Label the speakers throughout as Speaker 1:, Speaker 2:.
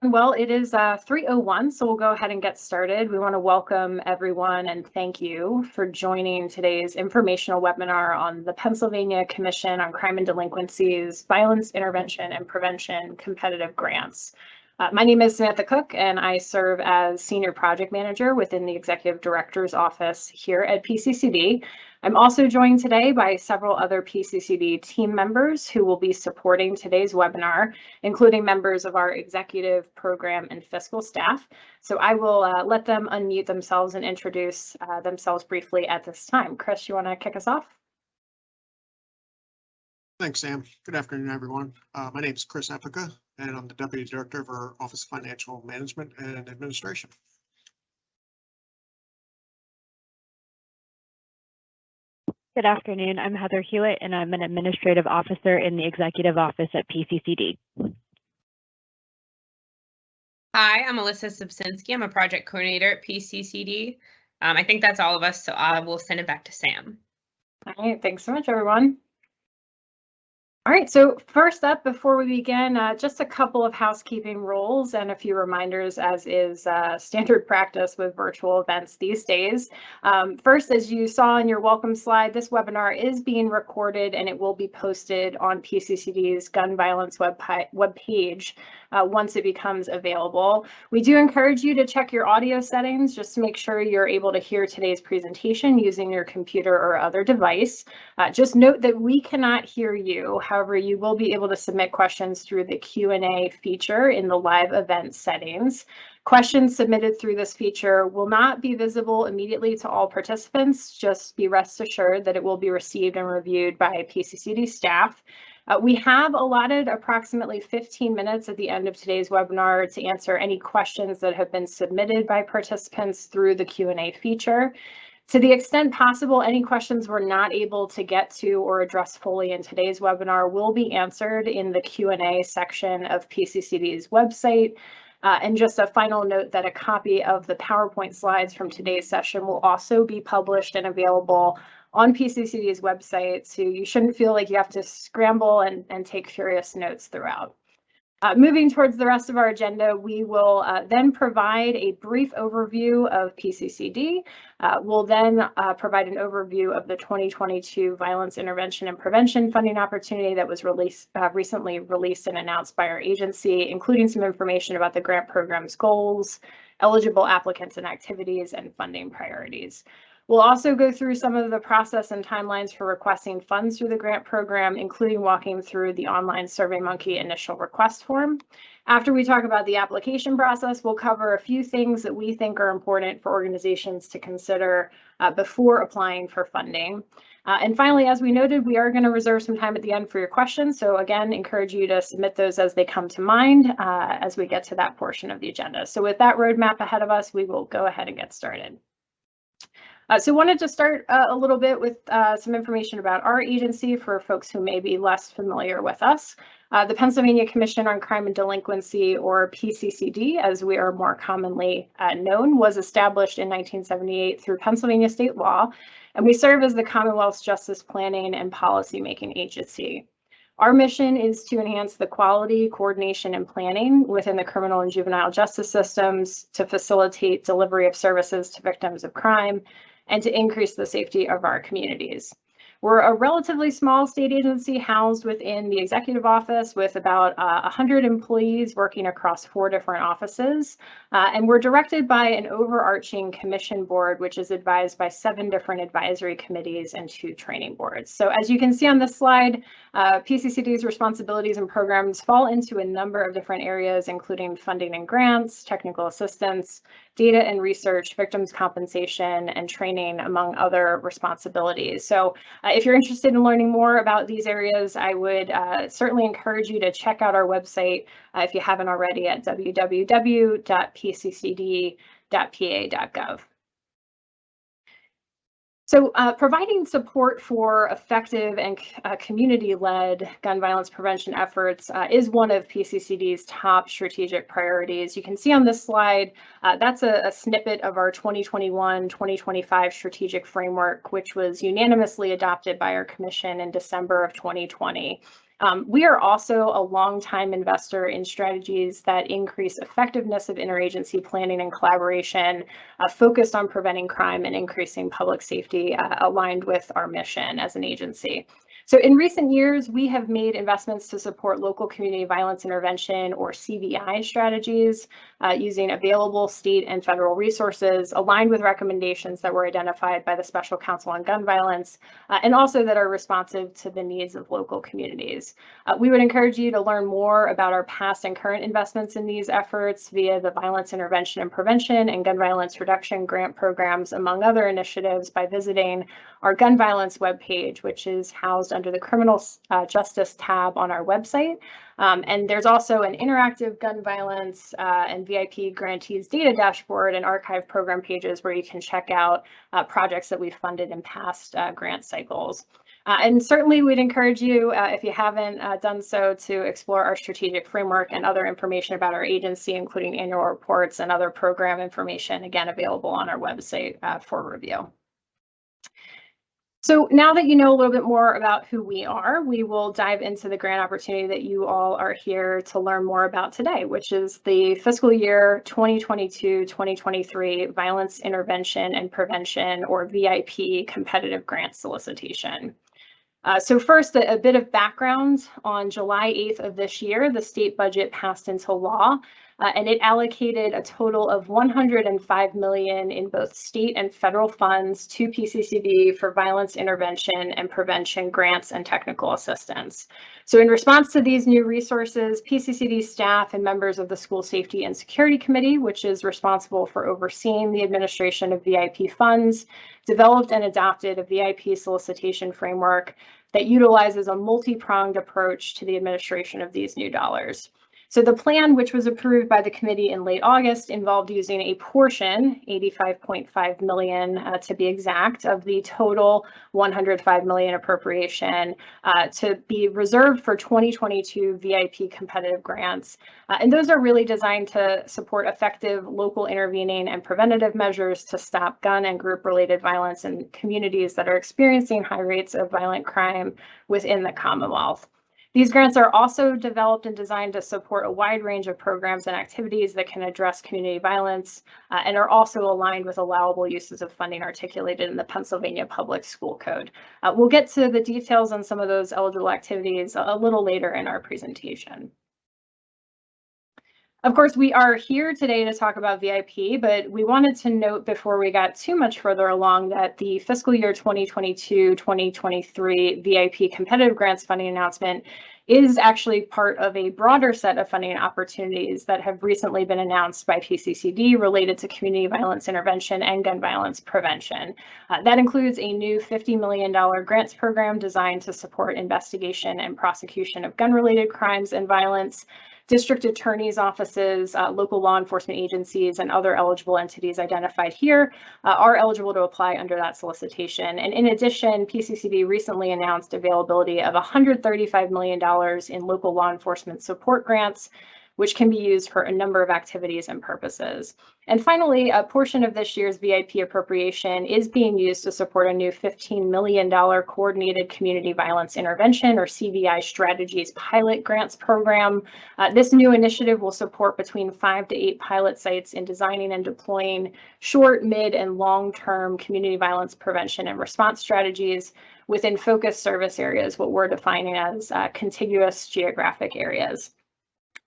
Speaker 1: Well, it is 3:01, so we'll go ahead and get started. We want to welcome everyone and thank you for joining today's informational webinar on the Pennsylvania Commission on Crime and Delinquencies, Violence Intervention and Prevention Competitive Grants. My name is Samantha Cook, and I serve as Senior Project Manager within the Executive Director's Office here at PCCD. I'm also joined today by several other PCCD team members who will be supporting today's webinar, including members of our executive, program, and fiscal staff. So I will let them unmute themselves and introduce themselves briefly at this time. Chris, you want to kick us off?
Speaker 2: Thanks, Sam. Good afternoon, everyone. My name is Chris Epica, and I'm the Deputy Director of our Office of Financial Management and Administration.
Speaker 3: Good afternoon. I'm Heather Hewitt, and I'm an Administrative Officer in the Executive Office at PCCD.
Speaker 4: Hi, I'm Alyssa Subsinski. I'm a Project Coordinator at PCCD. I think that's all of us, so I will send it back to Sam.
Speaker 1: All right, thanks so much, everyone. All right, so first up, before we begin, just a couple of housekeeping rules and a few reminders, as is standard practice with virtual events these days. First, as you saw in your welcome slide, this webinar is being recorded and it will be posted on PCCD's gun violence webpage once it becomes available. We do encourage you to check your audio settings just to make sure you're able to hear today's presentation using your computer or other device. Just note that we cannot hear you. However, you will be able to submit questions through the Q&A feature in the live event settings. Questions submitted through this feature will not be visible immediately to all participants. Just be rest assured that it will be received and reviewed by PCCD staff. We have allotted approximately 15 minutes at the end of today's webinar to answer any questions that have been submitted by participants through the Q&A feature. To the extent possible, any questions we're not able to get to or address fully in today's webinar will be answered in the Q&A section of PCCD's website. And just a final note that a copy of the PowerPoint slides from today's session will also be published and available on PCCD's website, so you shouldn't feel like you have to scramble and take furious notes throughout. Moving towards the rest of our agenda, we will then provide a brief overview of PCCD. We'll then provide an overview of the 2022 Violence Intervention and Prevention funding opportunity that was recently released and announced by our agency, including some information about the grant program's goals, eligible applicants and activities, and funding priorities. We'll also go through some of the process and timelines for requesting funds through the grant program, including walking through the online Surveymonkey initial request form. After we talk about the application process, we'll cover a few things that we think are important for organizations to consider before applying for funding. And finally, as we noted, we are going to reserve some time at the end for your questions. So again, encourage you to submit those as they come to mind as we get to that portion of the agenda. So with that roadmap ahead of us, we will go ahead and get started. So wanted to start a little bit with some information about our agency for folks who may be less familiar with us. The Pennsylvania Commission on Crime and Delinquency, or PCCD, as we are more commonly known, was established in 1978 through Pennsylvania state law, and we serve as the Commonwealth's justice planning and policymaking agency. Our mission is to enhance the quality, coordination, and planning within the criminal and juvenile justice systems to facilitate delivery of services to victims of crime and to increase the safety of our communities. We're a relatively small state agency housed within the executive office with about 100 employees working across 4 different offices. And we're directed by an overarching commission board, which is advised by 7 different advisory committees and 2 training boards. So as you can see on this slide, PCCD's responsibilities and programs fall into a number of different areas, including funding and grants, technical assistance, data and research, victims compensation, and training, among other responsibilities. So if you're interested in learning more about these areas, I would certainly encourage you to check out our website if you haven't already at www.pccd.pa.gov. So providing support for effective and community-led gun violence prevention efforts is one of PCCD's top strategic priorities. You can see on this slide, that's a snippet of our 2021-2025 strategic framework, which was unanimously adopted by our commission in December of 2020. We are also a longtime investor in strategies that increase effectiveness of interagency planning and collaboration, focused on preventing crime and increasing public safety, aligned with our mission as an agency. So in recent years, we have made investments to support local community violence intervention, or CVI, strategies using available state and federal resources aligned with recommendations that were identified by the Special Counsel on Gun Violence, and also that are responsive to the needs of local communities. We would encourage you to learn more about our past and current investments in these efforts via the Violence Intervention and Prevention and Gun Violence Reduction grant programs, among other initiatives, by visiting our gun violence webpage, which is housed under the Criminal Justice tab on our website. And there's also an interactive gun violence and VIP grantees data dashboard and archive program pages where you can check out projects that we've funded in past grant cycles. And certainly we'd encourage you, if you haven't done so, to explore our strategic framework and other information about our agency, including annual reports and other program information, again, available on our website for review. So now that you know a little bit more about who we are, we will dive into the grant opportunity that you all are here to learn more about today, which is the fiscal year 2022-2023 Violence Intervention and Prevention, or VIP, competitive grant solicitation. So first, a bit of background. On July 8th of this year, the state budget passed into law, and it allocated a total of $105 million in both state and federal funds to PCCD for violence intervention and prevention grants and technical assistance. So in response to these new resources, PCCD staff and members of the School Safety and Security Committee, which is responsible for overseeing the administration of VIP funds, developed and adopted a VIP solicitation framework that utilizes a multi-pronged approach to the administration of these new dollars. So the plan, which was approved by the committee in late August, involved using a portion, $85.5 million to be exact, of the total $105 million appropriation to be reserved for 2022 VIP competitive grants. And those are really designed to support effective local intervening and preventative measures to stop gun and group-related violence in communities that are experiencing high rates of violent crime within the Commonwealth. These grants are also developed and designed to support a wide range of programs and activities that can address community violence and are also aligned with allowable uses of funding articulated in the Pennsylvania Public School Code. We'll get to the details on some of those eligible activities a little later in our presentation. Of course, we are here today to talk about VIP, but we wanted to note before we got too much further along that the fiscal year 2022-2023 VIP competitive grants funding announcement is actually part of a broader set of funding opportunities that have recently been announced by PCCD related to community violence intervention and gun violence prevention. That includes a new $50 million grants program designed to support investigation and prosecution of gun-related crimes and violence. District attorneys' offices, local law enforcement agencies, and other eligible entities identified here are eligible to apply under that solicitation. And in addition, PCCD recently announced availability of $135 million in local law enforcement support grants, which can be used for a number of activities and purposes. And finally, a portion of this year's VIP appropriation is being used to support a new $15 million Coordinated Community Violence Intervention, or CVI, strategies pilot grants program. This new initiative will support between 5 to 8 pilot sites in designing and deploying short, mid, and long-term community violence prevention and response strategies within focused service areas, what we're defining as contiguous geographic areas.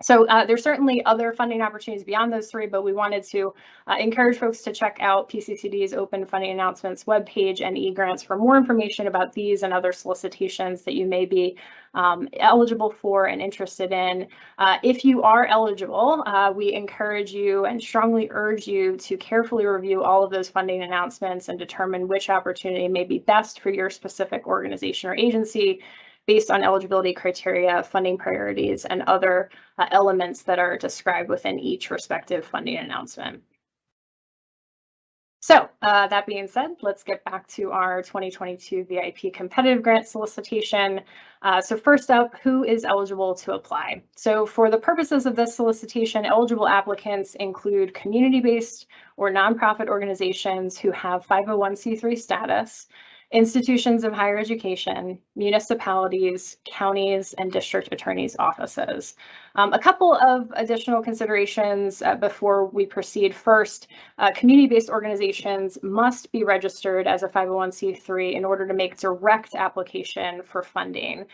Speaker 1: So there's certainly other funding opportunities beyond those three, but we wanted to encourage folks to check out PCCD's open funding announcements webpage and eGrants for more information about these and other solicitations that you may be eligible for and interested in. If you are eligible, we encourage you and strongly urge you to carefully review all of those funding announcements and determine which opportunity may be best for your specific organization or agency, based on eligibility criteria, funding priorities, and other elements that are described within each respective funding announcement. So that being said, let's get back to our 2022 VIP competitive grant solicitation. So first up, who is eligible to apply? So for the purposes of this solicitation, eligible applicants include community-based or nonprofit organizations who have 501c3 status, institutions of higher education, municipalities, counties, and district attorneys' offices. A couple of additional considerations before we proceed. First, community-based organizations must be registered as a 501c3 in order to make direct application for funding.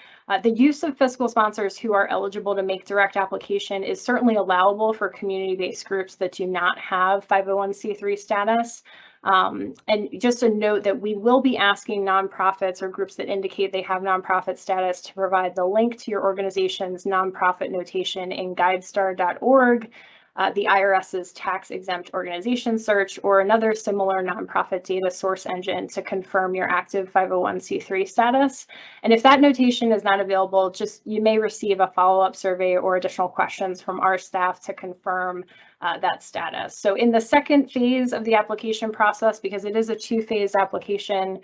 Speaker 1: The use of fiscal sponsors who are eligible to make direct application is certainly allowable for community-based groups that do not have 501c3 status. And just a note that we will be asking nonprofits or groups that indicate they have nonprofit status to provide the link to your organization's nonprofit notation in guidestar.org, the IRS's tax exempt organization search, or another similar nonprofit data source engine to confirm your active 501c3 status. And if that notation is not available, you may receive a follow-up survey or additional questions from our staff to confirm that status. So in the second phase of the application process, because it is a two-phase application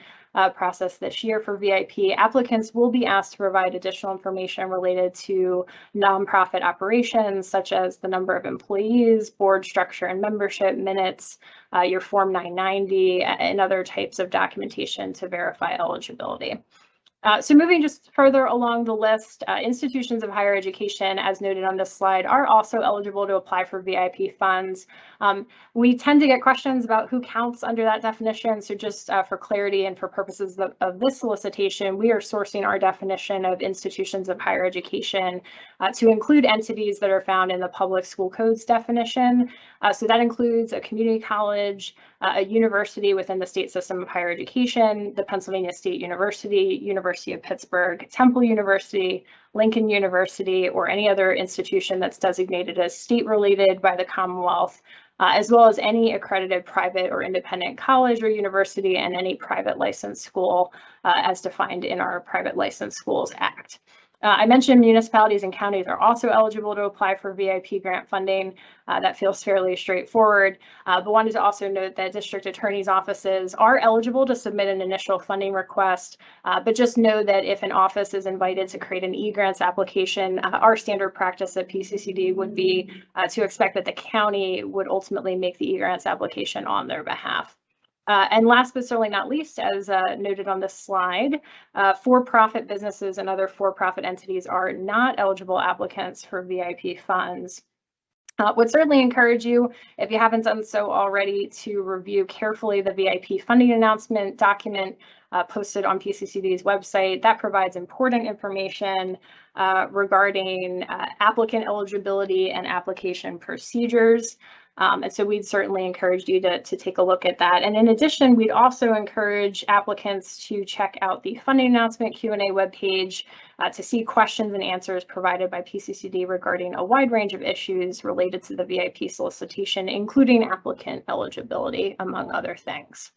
Speaker 1: process this year for VIP, applicants will be asked to provide additional information related to nonprofit operations, such as the number of employees, board structure and membership, minutes, your Form 990, and other types of documentation to verify eligibility. So moving just further along the list, institutions of higher education, as noted on this slide, are also eligible to apply for VIP funds. We tend to get questions about who counts under that definition. So just for clarity and for purposes of this solicitation, we are sourcing our definition of institutions of higher education to include entities that are found in the public school codes definition. So that includes a community college, a university within the state system of higher education, the Pennsylvania State University, University of Pittsburgh, Temple University, Lincoln University, or any other institution that's designated as state-related by the Commonwealth, as well as any accredited private or independent college or university and any private licensed school as defined in our Private Licensed Schools Act. I mentioned municipalities and counties are also eligible to apply for VIP grant funding. That feels fairly straightforward, but wanted to also note that district attorneys' offices are eligible to submit an initial funding request, but just know that if an office is invited to create an e-grants application, our standard practice at PCCD would be to expect that the county would ultimately make the e-grants application on their behalf. And last but certainly not least, as noted on this slide, for-profit businesses and other for-profit entities are not eligible applicants for VIP funds. Would certainly encourage you, if you haven't done so already, to review carefully the VIP funding announcement document posted on PCCD's website. That provides important information regarding applicant eligibility and application procedures. And so we'd certainly encourage you to take a look at that. And in addition, we'd also encourage applicants to check out the funding announcement Q&A webpage to see questions and answers provided by PCCD regarding a wide range of issues related to the VIP solicitation, including applicant eligibility, among other things.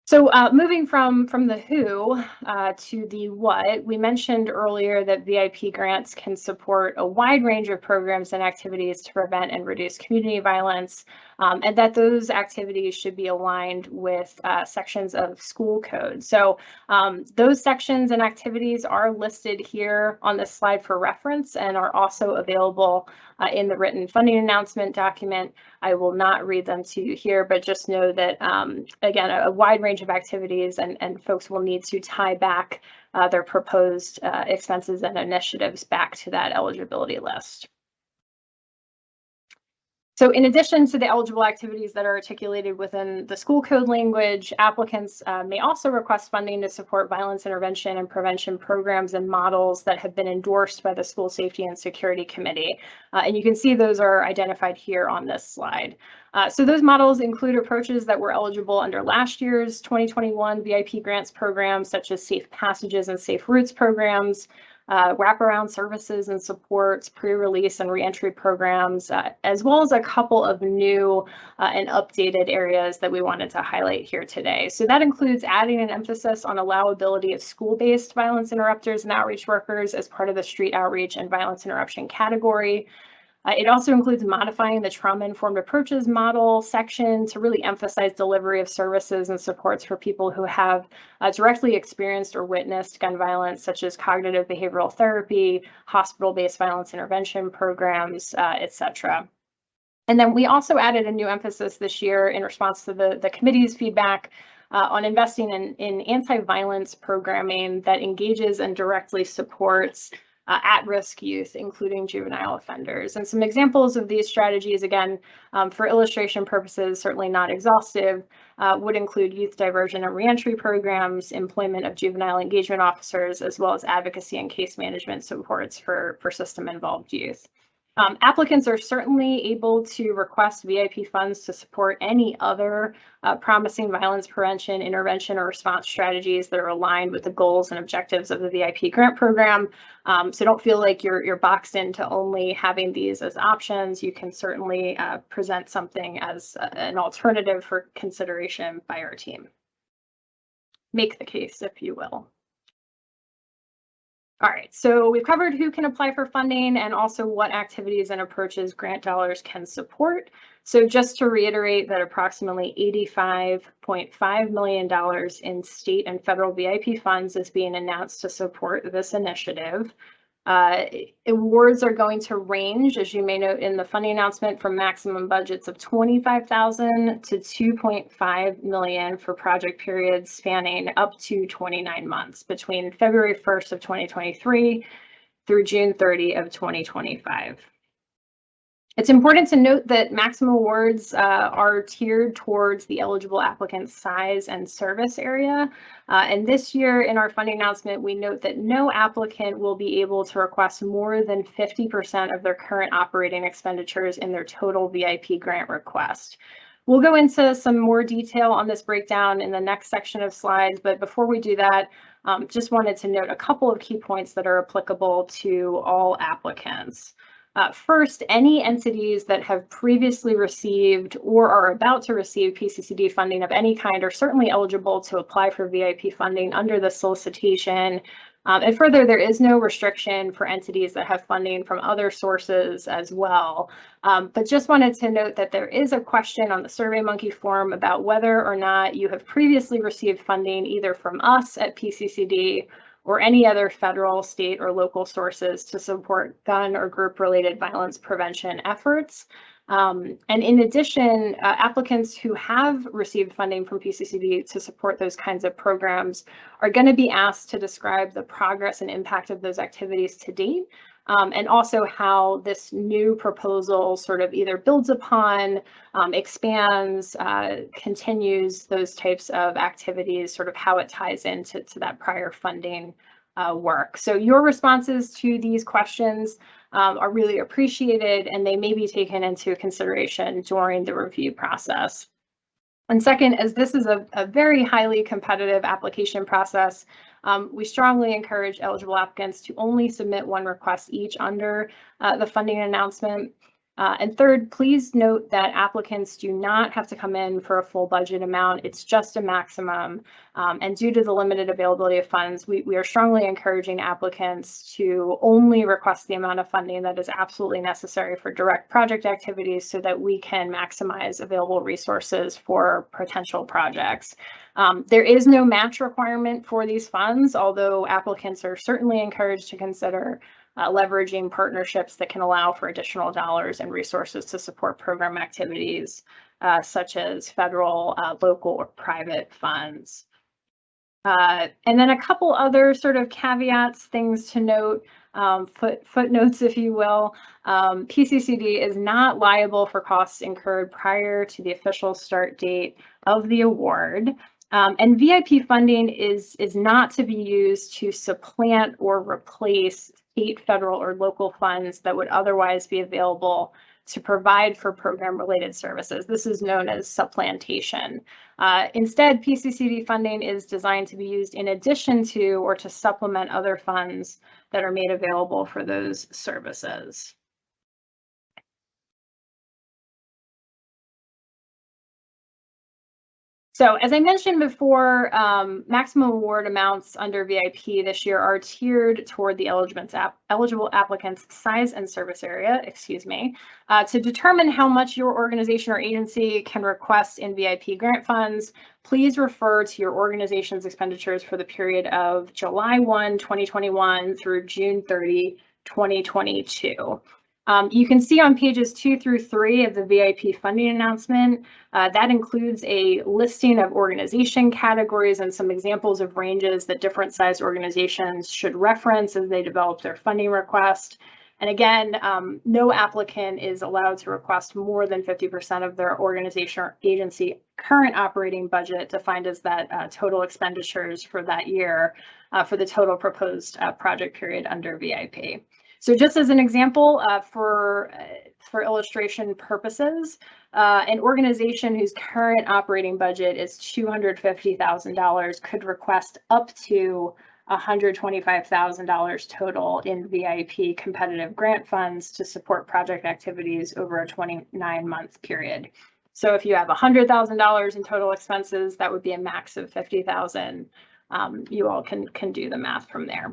Speaker 1: So moving from the who to the what, we mentioned earlier that VIP grants can support a wide range of programs and activities to prevent and reduce community violence, and that those activities should be aligned with sections of school code. So those sections and activities are listed here on this slide for reference and are also available in the written funding announcement document. I will not read them to you here, but just know that, again, a wide range of activities and folks will need to tie back their proposed expenses and initiatives back to that eligibility list. So in addition to the eligible activities that are articulated within the school code language, applicants may also request funding to support violence intervention and prevention programs and models that have been endorsed by the School Safety and Security Committee. And you can see those are identified here on this slide. So those models include approaches that were eligible under last year's 2021 VIP grants programs, such as Safe Passages and Safe Routes programs, wraparound services and supports, pre-release and reentry programs, as well as a couple of new and updated areas that we wanted to highlight here today. So that includes adding an emphasis on allowability of school-based violence interrupters and outreach workers as part of the street outreach and violence interruption category. It also includes modifying the trauma-informed approaches model section to really emphasize delivery of services and supports for people who have directly experienced or witnessed gun violence, such as cognitive behavioral therapy, hospital-based violence intervention programs, etc. And then we also added a new emphasis this year in response to the committee's feedback on investing in anti-violence programming that engages and directly supports at-risk youth, including juvenile offenders. And some examples of these strategies, again, for illustration purposes, certainly not exhaustive, would include youth diversion and reentry programs, employment of juvenile engagement officers, as well as advocacy and case management supports for system-involved youth. Applicants are certainly able to request VIP funds to support any other promising violence prevention, intervention, or response strategies that are aligned with the goals and objectives of the VIP grant program. So don't feel like you're boxed into only having these as options. You can certainly present something as an alternative for consideration by our team. Make the case, if you will. All right, so we've covered who can apply for funding and also what activities and approaches grant dollars can support. So just to reiterate that approximately $85.5 million in state and federal VIP funds is being announced to support this initiative. Awards are going to range, as you may note in the funding announcement, from maximum budgets of $25,000 to $2.5 million for project periods spanning up to 29 months between February 1st of 2023 through June 30 of 2025. It's important to note that maximum awards are tiered towards the eligible applicant's size and service area. And this year in our funding announcement, we note that no applicant will be able to request more than 50% of their current operating expenditures in their total VIP grant request. We'll go into some more detail on this breakdown in the next section of slides, but before we do that, just wanted to note a couple of key points that are applicable to all applicants. First, any entities that have previously received or are about to receive PCCD funding of any kind are certainly eligible to apply for VIP funding under the solicitation. And further, there is no restriction for entities that have funding from other sources as well. But just wanted to note that there is a question on the Surveymonkey form about whether or not you have previously received funding either from us at PCCD or any other federal, state, or local sources to support gun or group-related violence prevention efforts. And in addition, applicants who have received funding from PCCD to support those kinds of programs are going to be asked to describe the progress and impact of those activities to date, and also how this new proposal sort of either builds upon, expands, continues those types of activities, sort of how it ties into that prior funding work. So your responses to these questions are really appreciated, and they may be taken into consideration during the review process. And second, as this is a very highly competitive application process, we strongly encourage eligible applicants to only submit one request each under the funding announcement. And third, please note that applicants do not have to come in for a full budget amount. It's just a maximum. And due to the limited availability of funds, we are strongly encouraging applicants to only request the amount of funding that is absolutely necessary for direct project activities so that we can maximize available resources for potential projects. There is no match requirement for these funds, although applicants are certainly encouraged to consider leveraging partnerships that can allow for additional dollars and resources to support program activities, such as federal, local, or private funds. And then a couple other sort of caveats, things to note, footnotes, if you will. PCCD is not liable for costs incurred prior to the official start date of the award. And VIP funding is not to be used to supplant or replace state, federal, or local funds that would otherwise be available to provide for program-related services. This is known as supplantation. Instead, PCCD funding is designed to be used in addition to or to supplement other funds that are made available for those services. So as I mentioned before, maximum award amounts under VIP this year are tiered toward the eligible applicant's size and service area, to determine how much your organization or agency can request in VIP grant funds. Please refer to your organization's expenditures for the period of July 1, 2021 through June 30, 2022. You can see on pages 2 through 3 of the VIP funding announcement, that includes a listing of organization categories and some examples of ranges that different sized organizations should reference as they develop their funding request. And again, no applicant is allowed to request more than 50% of their organization or agency current operating budget, defined as that total expenditures for that year for the total proposed project period under VIP. So just as an example, for illustration purposes, an organization whose current operating budget is $250,000 could request up to $125,000 total in VIP competitive grant funds to support project activities over a 29-month period. So if you have $100,000 in total expenses, that would be a max of $50,000. You all can do the math from there.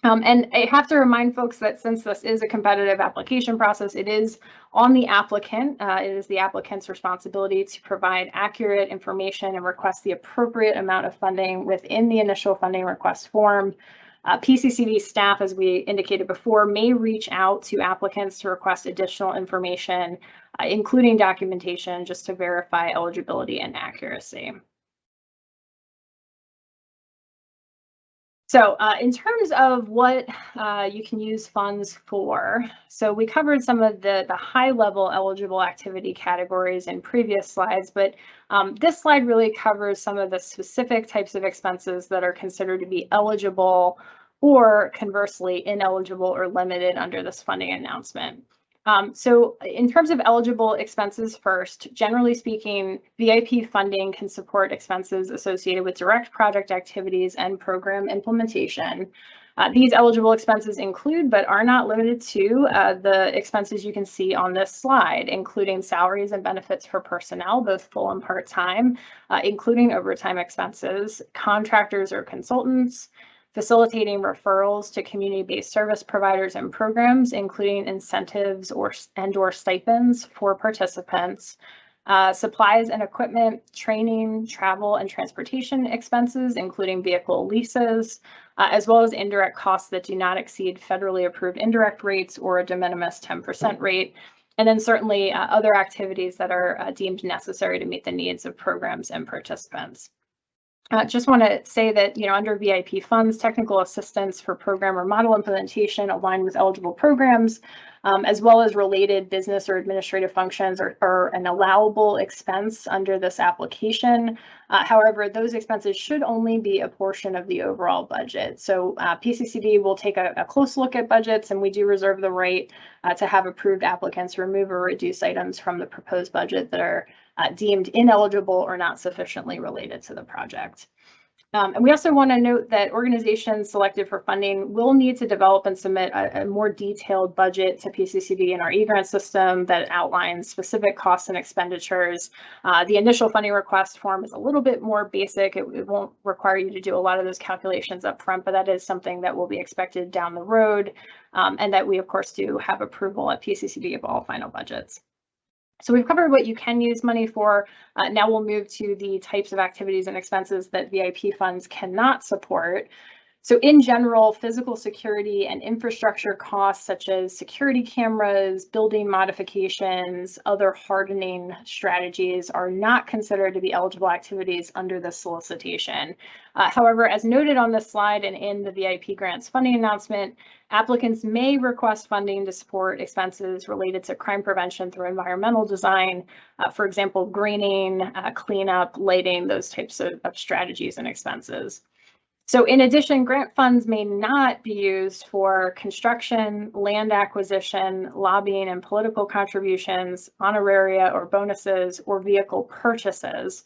Speaker 1: And I have to remind folks that since this is a competitive application process, it is on the applicant. It is the applicant's responsibility to provide accurate information and request the appropriate amount of funding within the initial funding request form. PCCD staff, as we indicated before, may reach out to applicants to request additional information, including documentation, just to verify eligibility and accuracy. So in terms of what you can use funds for, so we covered some of the high-level eligible activity categories in previous slides, but this slide really covers some of the specific types of expenses that are considered to be eligible or conversely ineligible or limited under this funding announcement. So in terms of eligible expenses first, generally speaking, VIP funding can support expenses associated with direct project activities and program implementation. These eligible expenses include, but are not limited to, the expenses you can see on this slide, including salaries and benefits for personnel, both full and part-time, including overtime expenses, contractors or consultants, facilitating referrals to community-based service providers and programs, including incentives or stipends for participants, supplies and equipment, training, travel and transportation expenses, including vehicle leases, as well as indirect costs that do not exceed federally approved indirect rates or a de minimis 10% rate. And then certainly other activities that are deemed necessary to meet the needs of programs and participants. Just want to say that, under VIP funds, technical assistance for program or model implementation aligned with eligible programs, as well as related business or administrative functions are an allowable expense under this application. However, those expenses should only be a portion of the overall budget. So PCCD will take a close look at budgets, and we do reserve the right to have approved applicants remove or reduce items from the proposed budget that are deemed ineligible or not sufficiently related to the project. And we also want to note that organizations selected for funding will need to develop and submit a more detailed budget to PCCD in our e-grant system that outlines specific costs and expenditures. The initial funding request form is a little bit more basic. It won't require you to do a lot of those calculations up front, but that is something that will be expected down the road, and that we, of course, do have approval at PCCD of all final budgets. So we've covered what you can use money for. Now we'll move to the types of activities and expenses that VIP funds cannot support. So in general, physical security and infrastructure costs such as security cameras, building modifications, other hardening strategies are not considered to be eligible activities under the solicitation. However, as noted on this slide and in the VIP grants funding announcement, applicants may request funding to support expenses related to crime prevention through environmental design, for example, greening, cleanup, lighting, those types of strategies and expenses. So in addition, grant funds may not be used for construction, land acquisition, lobbying and political contributions, honoraria or bonuses, or vehicle purchases.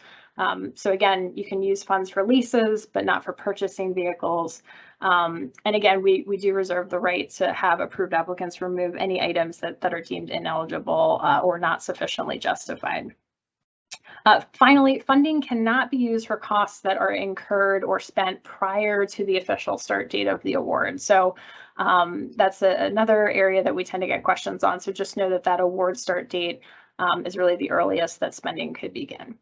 Speaker 1: So again, you can use funds for leases, but not for purchasing vehicles. And again, we do reserve the right to have approved applicants remove any items that are deemed ineligible or not sufficiently justified. Finally, funding cannot be used for costs that are incurred or spent prior to the official start date of the award. So that's another area that we tend to get questions on. So just know that that award start date is really the earliest that spending could begin.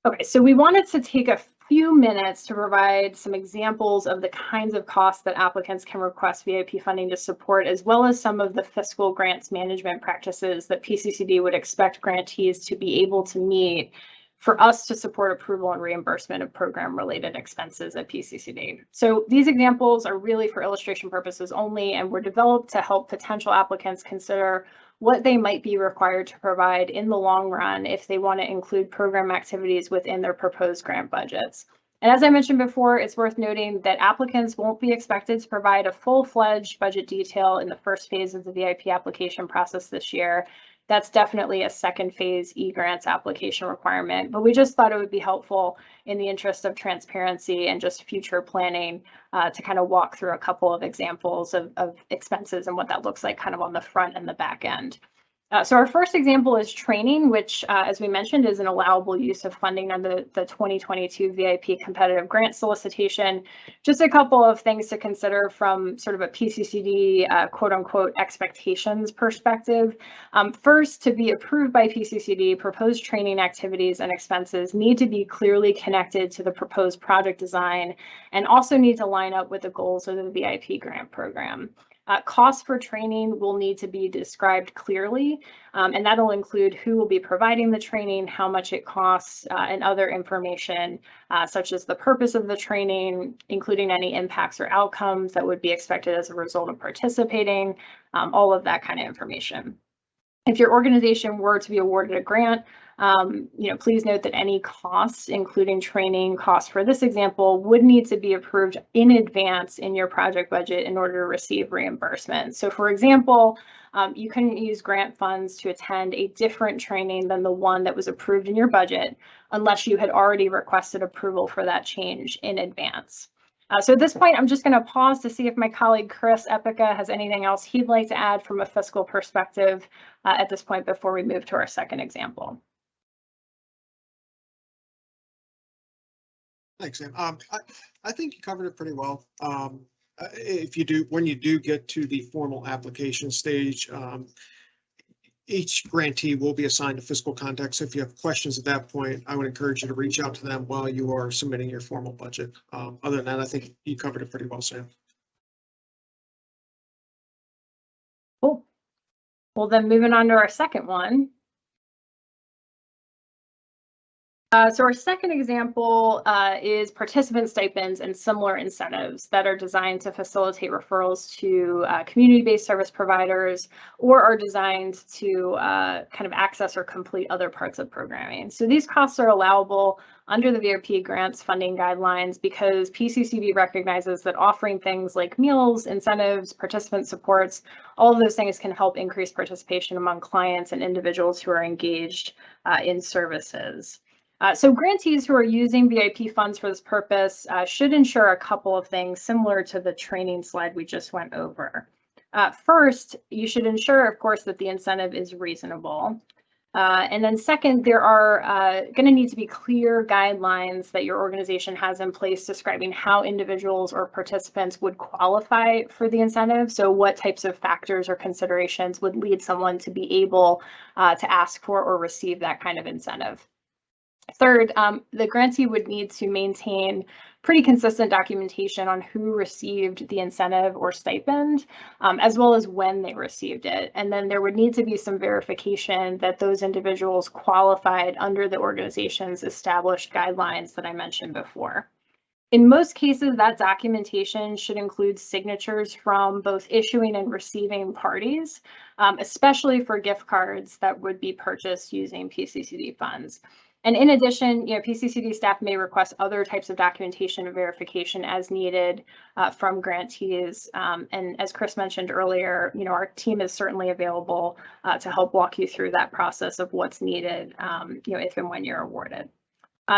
Speaker 1: Okay, so we wanted to take a few minutes to provide some examples of the kinds of costs that applicants can request VIP funding to support, as well as some of the fiscal grants management practices that PCCD would expect grantees to be able to meet for us to support approval and reimbursement of program-related expenses at PCCD. So these examples are really for illustration purposes only, and were developed to help potential applicants consider what they might be required to provide in the long run if they want to include program activities within their proposed grant budgets. And as I mentioned before, it's worth noting that applicants won't be expected to provide a full-fledged budget detail in the first phase of the VIP application process this year. That's definitely a second phase e-grants application requirement, but we just thought it would be helpful in the interest of transparency and just future planning to kind of walk through a couple of examples of expenses and what that looks like kind of on the front and the back end. So our first example is training, which, as we mentioned, is an allowable use of funding under the 2022 VIP competitive grant solicitation. Just a couple of things to consider from sort of a PCCD quote unquote expectations perspective. First, to be approved by PCCD, proposed training activities and expenses need to be clearly connected to the proposed project design and also need to line up with the goals of the VIP grant program. Costs for training will need to be described clearly, and that'll include who will be providing the training, how much it costs, and other information such as the purpose of the training, including any impacts or outcomes that would be expected as a result of participating, all of that kind of information. If your organization were to be awarded a grant, please note that any costs, including training costs for this example, would need to be approved in advance in your project budget in order to receive reimbursement. So for example, you couldn't use grant funds to attend a different training than the one that was approved in your budget unless you had already requested approval for that change in advance. So at this point, I'm just going to pause to see if my colleague Chris Epica has anything else he'd like to add from a fiscal perspective at this point before we move to our second example.
Speaker 2: Thanks, Sam. I think you covered it pretty well. When you do get to the formal application stage, each grantee will be assigned a fiscal contact. So if you have questions at that point, I would encourage you to reach out to them while you are submitting your formal budget. Other than that, I think you covered it pretty well, Sam.
Speaker 1: Cool. Well, then moving on to our second one. So our second example is participant stipends and similar incentives that are designed to facilitate referrals to community-based service providers or are designed to kind of access or complete other parts of programming. So these costs are allowable under the VIP grants funding guidelines because PCCD recognizes that offering things like meals, incentives, participant supports, all of those things can help increase participation among clients and individuals who are engaged in services. So grantees who are using VIP funds for this purpose should ensure a couple of things similar to the training slide we just went over. First, you should ensure, of course, that the incentive is reasonable. And then second, there are going to need to be clear guidelines that your organization has in place describing how individuals or participants would qualify for the incentive. So what types of factors or considerations would lead someone to be able to ask for or receive that kind of incentive. Third, the grantee would need to maintain pretty consistent documentation on who received the incentive or stipend, as well as when they received it. And then there would need to be some verification that those individuals qualified under the organization's established guidelines that I mentioned before. In most cases, that documentation should include signatures from both issuing and receiving parties, especially for gift cards that would be purchased using PCCD funds. And in addition, PCCD staff may request other types of documentation and verification as needed from grantees. And as Chris mentioned earlier, our team is certainly available to help walk you through that process of what's needed, if and when you're awarded.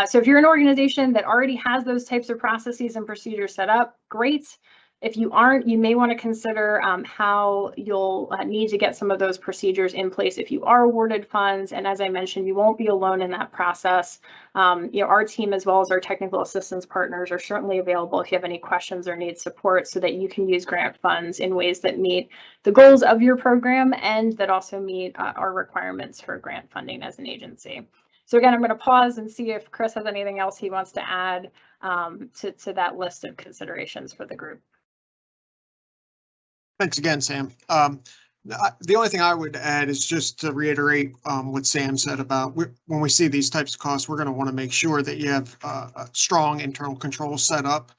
Speaker 1: So if you're an organization that already has those types of processes and procedures set up, great. If you aren't, you may want to consider how you'll need to get some of those procedures in place if you are awarded funds. And as I mentioned, you won't be alone in that process. Our team, as well as our technical assistance partners, are certainly available if you have any questions or need support so that you can use grant funds in ways that meet the goals of your program and that also meet our requirements for grant funding as an agency. So again, I'm going to pause and see if Chris has anything else he wants to add to that list of considerations for the group.
Speaker 2: Thanks again, Sam. The only thing I would add is just to reiterate what Sam said about when we see these types of costs, we're going to want to make sure that you have a strong internal control set up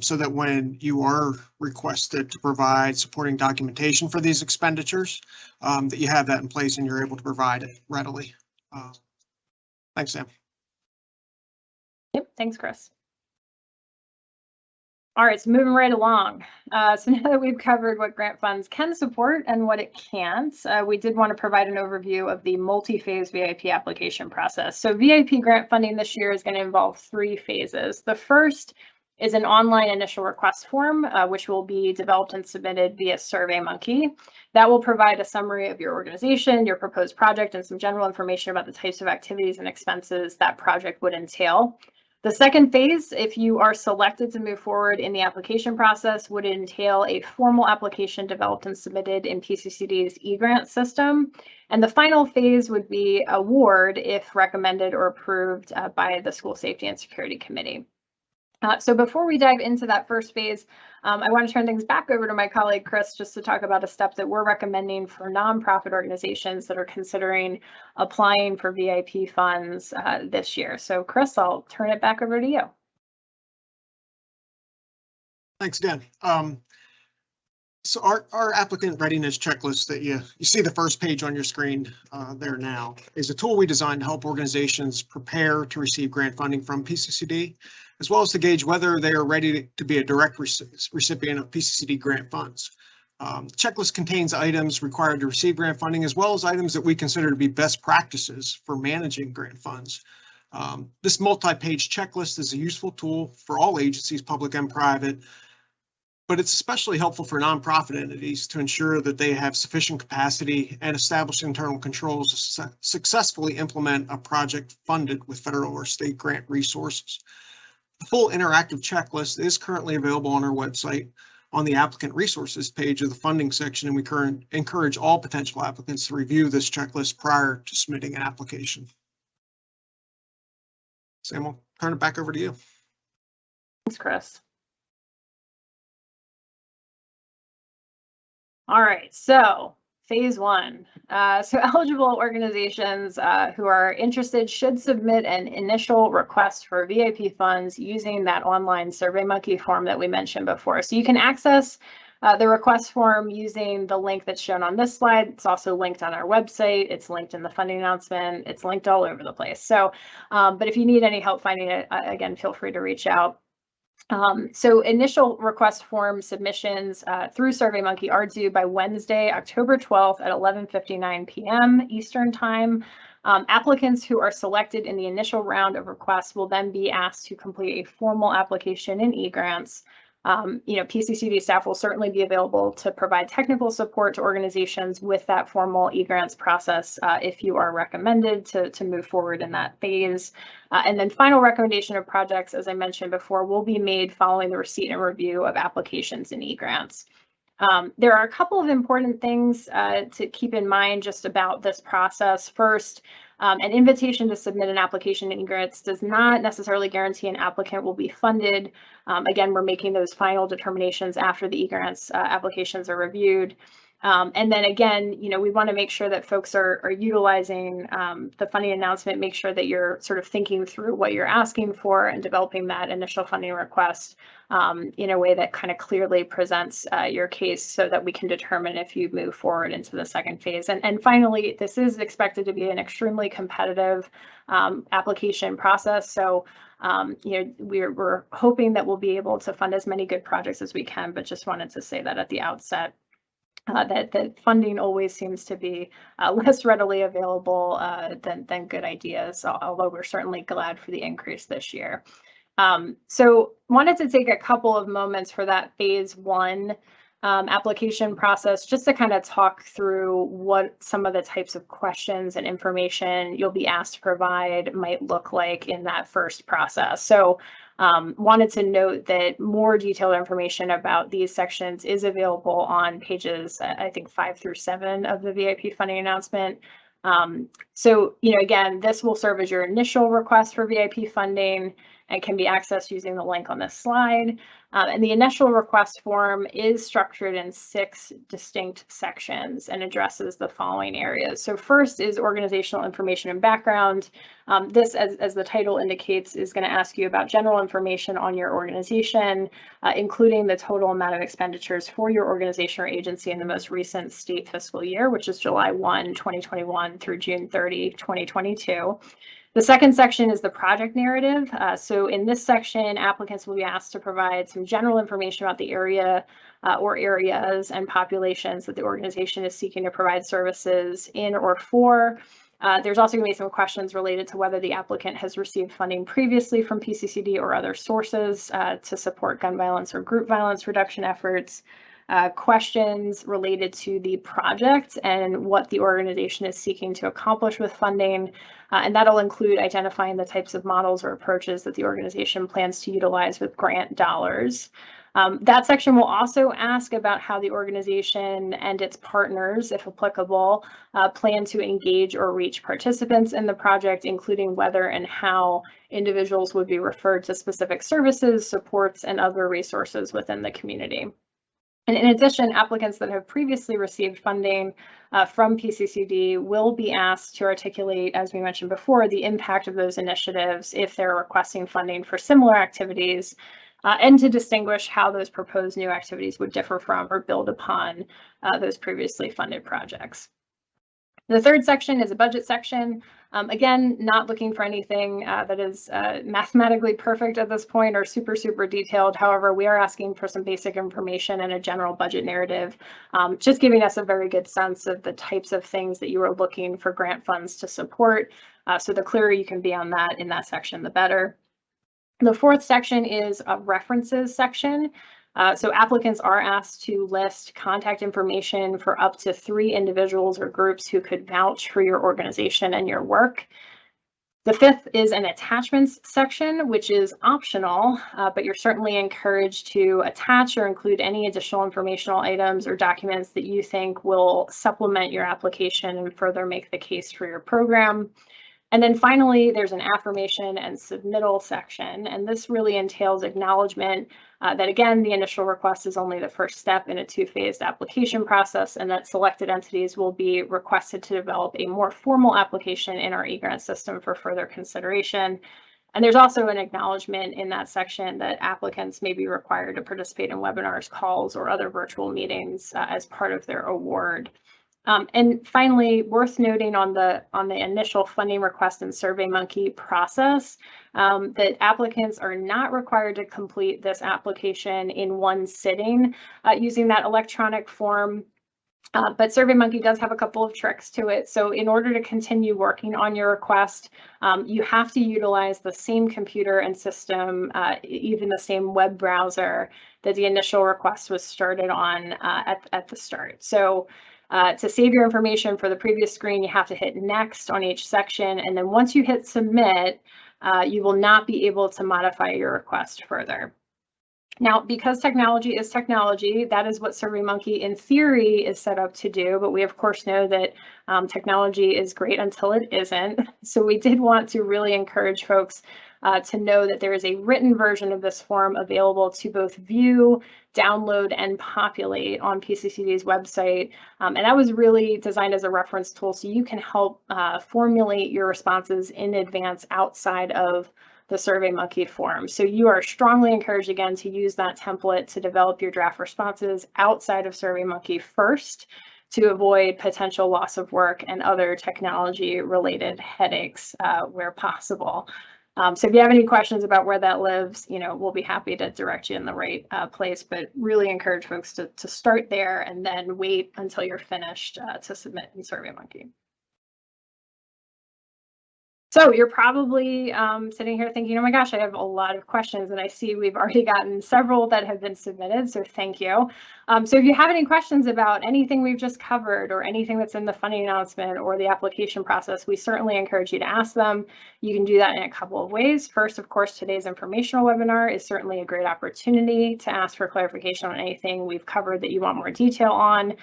Speaker 2: so that when you are requested to provide supporting documentation for these expenditures, that you have that in place and you're able to provide it readily. Thanks, Sam.
Speaker 1: Yep, thanks, Chris. All right, so moving right along. So now that we've covered what grant funds can support and what it can't, we did want to provide an overview of the multi-phase VIP application process. So VIP grant funding this year is going to involve 3 phases. The first is an online initial request form, which will be developed and submitted via Surveymonkey. That will provide a summary of your organization, your proposed project, and some general information about the types of activities and expenses that project would entail. The second phase, if you are selected to move forward in the application process, would entail a formal application developed and submitted in PCCD's e-grant system. And the final phase would be award if recommended or approved by the School Safety and Security Committee. So before we dive into that first phase, I want to turn things back over to my colleague, Chris, just to talk about a step that we're recommending for nonprofit organizations that are considering applying for VIP funds this year. So Chris, I'll turn it back over to you.
Speaker 2: Thanks, Dan. So our applicant readiness checklist that you see the first page on your screen there now is a tool we designed to help organizations prepare to receive grant funding from PCCD, as well as to gauge whether they are ready to be a direct recipient of PCCD grant funds. The checklist contains items required to receive grant funding, as well as items that we consider to be best practices for managing grant funds. This multi-page checklist is a useful tool for all agencies, public and private, but it's especially helpful for nonprofit entities to ensure that they have sufficient capacity and established internal controls to successfully implement a project funded with federal or state grant resources. The full interactive checklist is currently available on our website on the applicant resources page of the funding section, and we encourage all potential applicants to review this checklist prior to submitting an application. Sam, I'll turn it back over to you.
Speaker 1: Thanks, Chris. All right, so phase 1. So eligible organizations who are interested should submit an initial request for VIP funds using that online Surveymonkey form that we mentioned before. So you can access the request form using the link that's shown on this slide. It's also linked on our website. It's linked in the funding announcement. It's linked all over the place. So, but if you need any help finding it, again, feel free to reach out. So initial request form submissions through Surveymonkey are due by Wednesday, October 12th at 11:59 p.m. Eastern Time. Applicants who are selected in the initial round of requests will then be asked to complete a formal application in eGrants. PCCD staff will certainly be available to provide technical support to organizations with that formal eGrants process if you are recommended to move forward in that phase. And then final recommendation of projects, as I mentioned before, will be made following the receipt and review of applications in eGrants. There are a couple of important things to keep in mind just about this process. First, an invitation to submit an application in eGrants does not necessarily guarantee an applicant will be funded. Again, we're making those final determinations after the eGrants applications are reviewed. And then again, we want to make sure that folks are utilizing the funding announcement, make sure that you're sort of thinking through what you're asking for and developing that initial funding request in a way that kind of clearly presents your case so that we can determine if you move forward into the second phase. And finally, this is expected to be an extremely competitive application process. So we're hoping that we'll be able to fund as many good projects as we can, but just wanted to say that at the outset. That funding always seems to be less readily available than good ideas, although we're certainly glad for the increase this year. So wanted to take a couple of moments for that phase 1 application process, just to kind of talk through what some of the types of questions and information you'll be asked to provide might look like in that first process. So wanted to note that more detailed information about these sections is available on pages, I think 5 through 7 of the VIP funding announcement. So, again, this will serve as your initial request for VIP funding and can be accessed using the link on this slide. And the initial request form is structured in 6 distinct sections and addresses the following areas. So first is organizational information and background. This, as the title indicates, is going to ask you about general information on your organization, including the total amount of expenditures for your organization or agency in the most recent state fiscal year, which is July 1, 2021 through June 30, 2022. The second section is the project narrative. So in this section, applicants will be asked to provide some general information about the area or areas and populations that the organization is seeking to provide services in or for. There's also going to be some questions related to whether the applicant has received funding previously from PCCD or other sources to support gun violence or group violence reduction efforts. Questions related to the project and what the organization is seeking to accomplish with funding. And that'll include identifying the types of models or approaches that the organization plans to utilize with grant dollars. That section will also ask about how the organization and its partners, if applicable, plan to engage or reach participants in the project, including whether and how individuals would be referred to specific services, supports, and other resources within the community. And in addition, applicants that have previously received funding from PCCD will be asked to articulate, as we mentioned before, the impact of those initiatives if they're requesting funding for similar activities, and to distinguish how those proposed new activities would differ from or build upon those previously funded projects. The third section is a budget section. Again, not looking for anything that is mathematically perfect at this point or super detailed. However, we are asking for some basic information and a general budget narrative, just giving us a very good sense of the types of things that you are looking for grant funds to support. So the clearer you can be on that in that section, the better. The fourth section is a references section. So applicants are asked to list contact information for up to 3 individuals or groups who could vouch for your organization and your work. The fifth is an attachments section, which is optional, but you're certainly encouraged to attach or include any additional informational items or documents that you think will supplement your application and further make the case for your program. And then finally, there's an affirmation and submittal section, and this really entails acknowledgement that, again, the initial request is only the first step in a 2-phased application process, and that selected entities will be requested to develop a more formal application in our eGrant system for further consideration. And there's also an acknowledgement in that section that applicants may be required to participate in webinars, calls, or other virtual meetings as part of their award. And finally, worth noting on the initial funding request and Surveymonkey process, that applicants are not required to complete this application in one sitting using that electronic form. But Surveymonkey does have a couple of tricks to it. So in order to continue working on your request, you have to utilize the same computer and system, even the same web browser that the initial request was started on at the start. So to save your information for the previous screen, you have to hit next on each section. And then once you hit submit, you will not be able to modify your request further. Now, because technology is technology, that is what Surveymonkey in theory is set up to do, but we of course know that technology is great until it isn't. So we did want to really encourage folks to know that there is a written version of this form available to both view, download, and populate on PCCD's website. And that was really designed as a reference tool so you can help formulate your responses in advance outside of the Surveymonkey form. So you are strongly encouraged again to use that template to develop your draft responses outside of Surveymonkey first to avoid potential loss of work and other technology related headaches where possible. So if you have any questions about where that lives, we'll be happy to direct you in the right place, but really encourage folks to start there and then wait until you're finished to submit in Surveymonkey. So you're probably sitting here thinking, oh my gosh, I have a lot of questions, and I see we've already gotten several that have been submitted, so thank you. So if you have any questions about anything we've just covered or anything that's in the funding announcement or the application process, we certainly encourage you to ask them. You can do that in a couple of ways. First, of course, today's informational webinar is certainly a great opportunity to ask for clarification on anything we've covered that you want more detail on.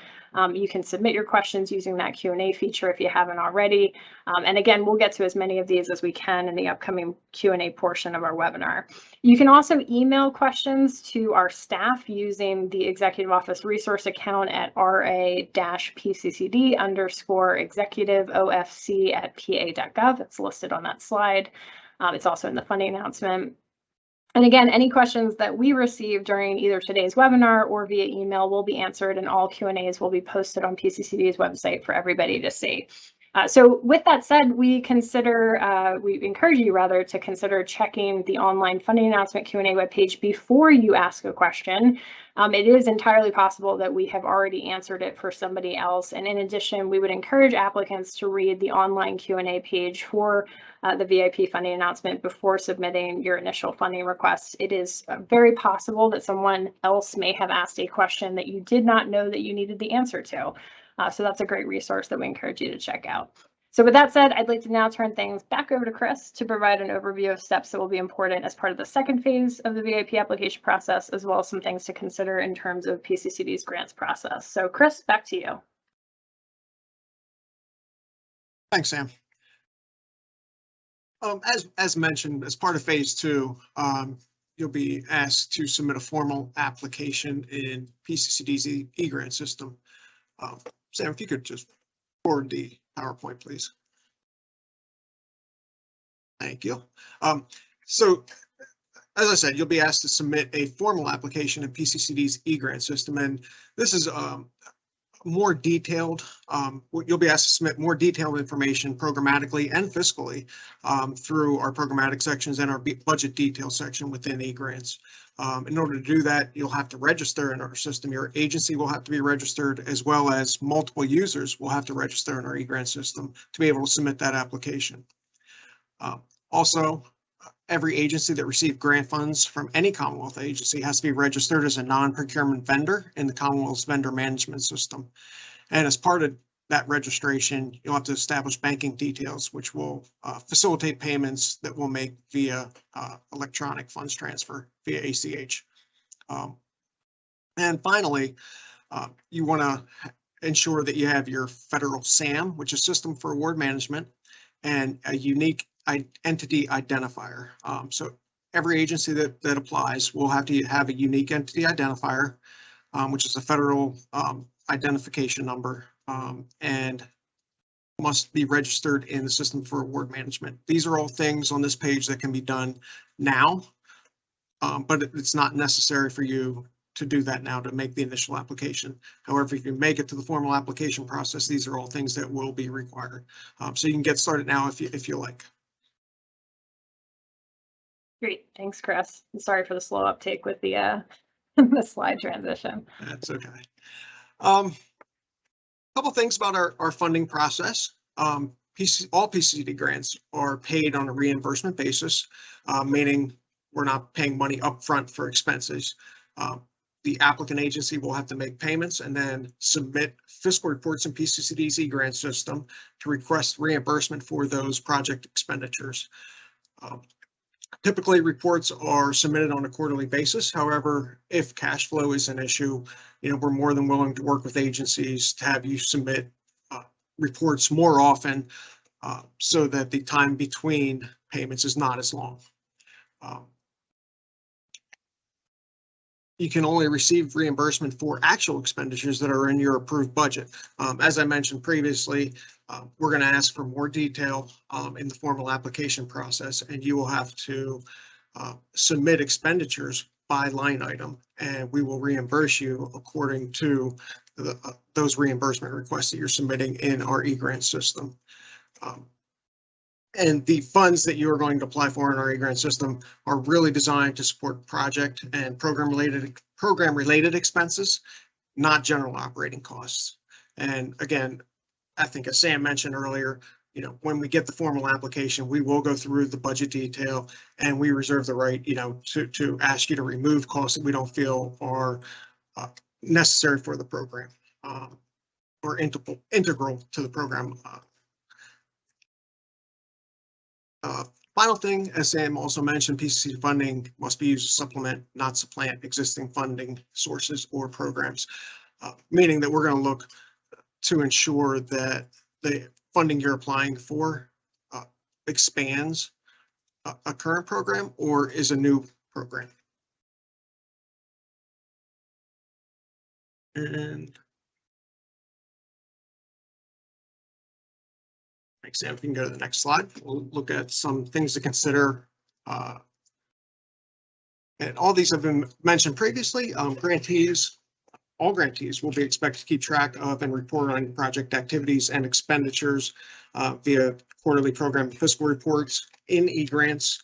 Speaker 1: You can submit your questions using that Q&A feature if you haven't already. And again, we'll get to as many of these as we can in the upcoming Q&A portion of our webinar. You can also email questions to our staff using the Executive Office resource account at ra-pccd_executive-ofc@pa.gov. It's listed on that slide. It's also in the funding announcement. And again, any questions that we receive during either today's webinar or via email will be answered, and all Q&As will be posted on PCCD's website for everybody to see. So with that said, we encourage you rather to consider checking the online funding announcement Q&A webpage before you ask a question. It is entirely possible that we have already answered it for somebody else. And in addition, we would encourage applicants to read the online Q&A page for the VIP funding announcement before submitting your initial funding request. It is very possible that someone else may have asked a question that you did not know that you needed the answer to. So that's a great resource that we encourage you to check out. So with that said, I'd like to now turn things back over to Chris to provide an overview of steps that will be important as part of the second phase of the VIP application process, as well as some things to consider in terms of PCCD's grants process. So Chris, back to you.
Speaker 2: Thanks, Sam. As mentioned, as part of phase 2, you'll be asked to submit a formal application in PCCD's e-grant system. Sam, if you could just forward the PowerPoint, please. Thank you. So, as I said, you'll be asked to submit a formal application in PCCD's e-grant system, and this is more detailed. You'll be asked to submit more detailed information programmatically and fiscally through our programmatic sections and our budget detail section within e-grants. In order to do that, you'll have to register in our system. Your agency will have to be registered, as well as multiple users will have to register in our e-grant system to be able to submit that application. Also, every agency that received grant funds from any Commonwealth agency has to be registered as a non-procurement vendor in the Commonwealth's vendor management system. And as part of that registration, you'll have to establish banking details, which will facilitate payments that we'll make via electronic funds transfer via ACH. And finally, you want to ensure that you have your federal SAM, which is System for Award Management, and a unique entity identifier. So every agency that applies will have to have a unique entity identifier, which is a federal identification number, and must be registered in the System for Award Management. These are all things on this page that can be done now, but it's not necessary for you to do that now to make the initial application. However, if you make it to the formal application process, these are all things that will be required. So you can get started now if you like.
Speaker 1: Great, thanks, Chris. I'm sorry for the slow uptake with the the slide transition.
Speaker 2: That's okay. Couple things about our funding process. All PCCD grants are paid on a reimbursement basis, meaning we're not paying money upfront for expenses. The applicant agency will have to make payments and then submit fiscal reports in PCCD's e-grant system to request reimbursement for those project expenditures. Typically, reports are submitted on a quarterly basis. However, if cash flow is an issue, we're more than willing to work with agencies to have you submit reports more often so that the time between payments is not as long. You can only receive reimbursement for actual expenditures that are in your approved budget. As I mentioned previously, we're going to ask for more detail in the formal application process, and you will have to submit expenditures by line item, and we will reimburse you according to those reimbursement requests that you're submitting in our e-grant system. And the funds that you are going to apply for in our e-grant system are really designed to support project and program related expenses, not general operating costs. And again, I think as Sam mentioned earlier, when we get the formal application, we will go through the budget detail, and we reserve the right, to ask you to remove costs that we don't feel are necessary for the program, or integral to the program. Final thing, as Sam also mentioned, PCCD funding must be used to supplement, not supplant, existing funding sources or programs, meaning that we're going to look to ensure that the funding you're applying for expands a current program or is a new program. And thanks, Sam. If you can go to the next slide, we'll look at some things to consider. And all these have been mentioned previously. All grantees will be expected to keep track of and report on project activities and expenditures via quarterly program fiscal reports in eGrants.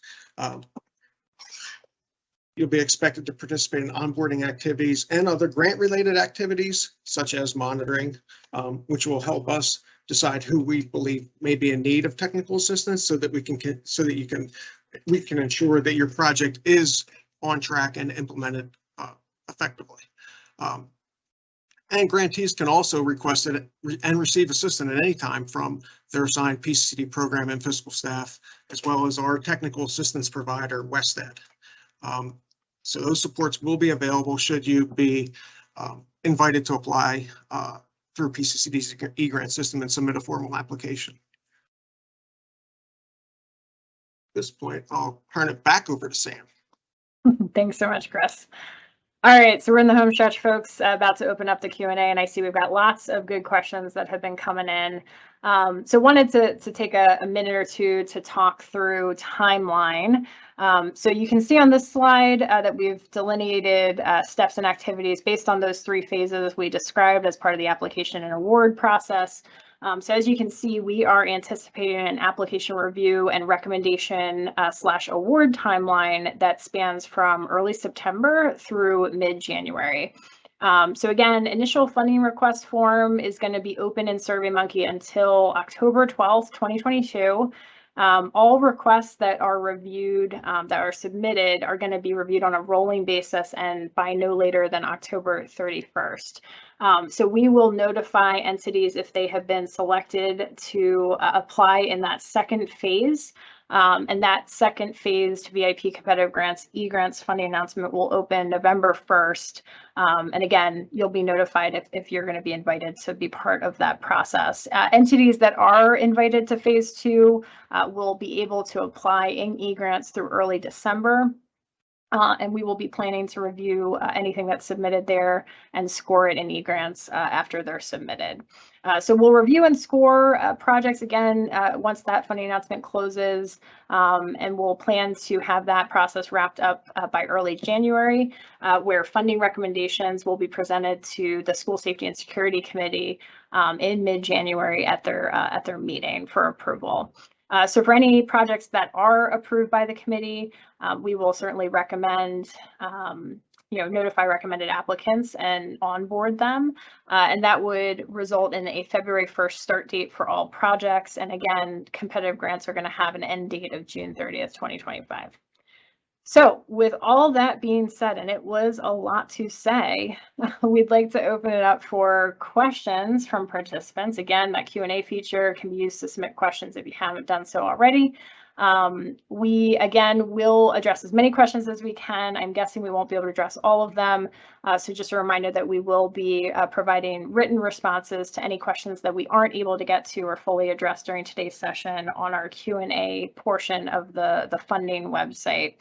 Speaker 2: You'll be expected to participate in onboarding activities and other grant-related activities, such as monitoring, which will help us decide who we believe may be in need of technical assistance, so that we can ensure that your project is on track and implemented effectively. And grantees can also request it and receive assistance at any time from their assigned PCCD program and fiscal staff, as well as our technical assistance provider, WestEd. So those supports will be available should you be invited to apply through PCCD's eGrant system and submit a formal application. At this point, I'll turn it back over to Sam.
Speaker 1: Thanks so much, Chris. All right, so we're in the home stretch, folks, about to open up the Q&A, and I see we've got lots of good questions that have been coming in. So wanted to take a minute or two to talk through timeline. So you can see on this slide that we've delineated steps and activities based on those 3 phases we described as part of the application and award process. So as you can see, we are anticipating an application review and recommendation / award timeline that spans from early September through mid-January. So again, initial funding request form is going to be open in Surveymonkey until October 12th, 2022. All requests that are reviewed, that are submitted, are going to be reviewed on a rolling basis and by no later than October 31st. So we will notify entities if they have been selected to apply in that second phase. And that second phase to VIP competitive grants, eGrants funding announcement will open November 1st. And again, you'll be notified if you're going to be invited to be part of that process. Entities that are invited to phase 2 will be able to apply in eGrants through early December. And we will be planning to review anything that's submitted there and score it in eGrants after they're submitted. So we'll review and score projects again once that funding announcement closes, and we'll plan to have that process wrapped up by early January, where funding recommendations will be presented to the School Safety and Security Committee in mid-January at their meeting for approval. So for any projects that are approved by the committee, we will certainly recommend, notify recommended applicants and onboard them. And that would result in a February 1st start date for all projects. And again, competitive grants are going to have an end date of June 30th, 2025. So with all that being said, and it was a lot to say, we'd like to open it up for questions from participants. Again, that Q&A feature can be used to submit questions if you haven't done so already. We, again, will address as many questions as we can. I'm guessing we won't be able to address all of them. So just a reminder that we will be providing written responses to any questions that we aren't able to get to or fully address during today's session on our Q&A portion of the funding website.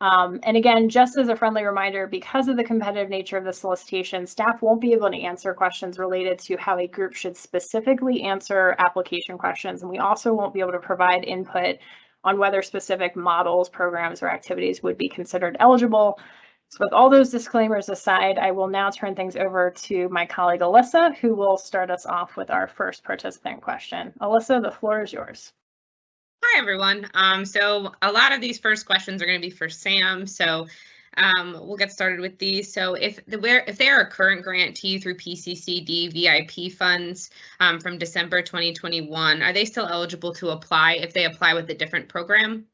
Speaker 1: And again, just as a friendly reminder, because of the competitive nature of the solicitation, staff won't be able to answer questions related to how a group should specifically answer application questions. And we also won't be able to provide input on whether specific models, programs, or activities would be considered eligible. So with all those disclaimers aside, I will now turn things over to my colleague, Alyssa, who will start us off with our first participant question. Alyssa, the floor is yours.
Speaker 4: Hi, everyone. So a lot of these first questions are going to be for Sam. So we'll get started with these. So if they are a current grantee through PCCD VIP funds from December 2021, are they still eligible to apply if they apply with a different program?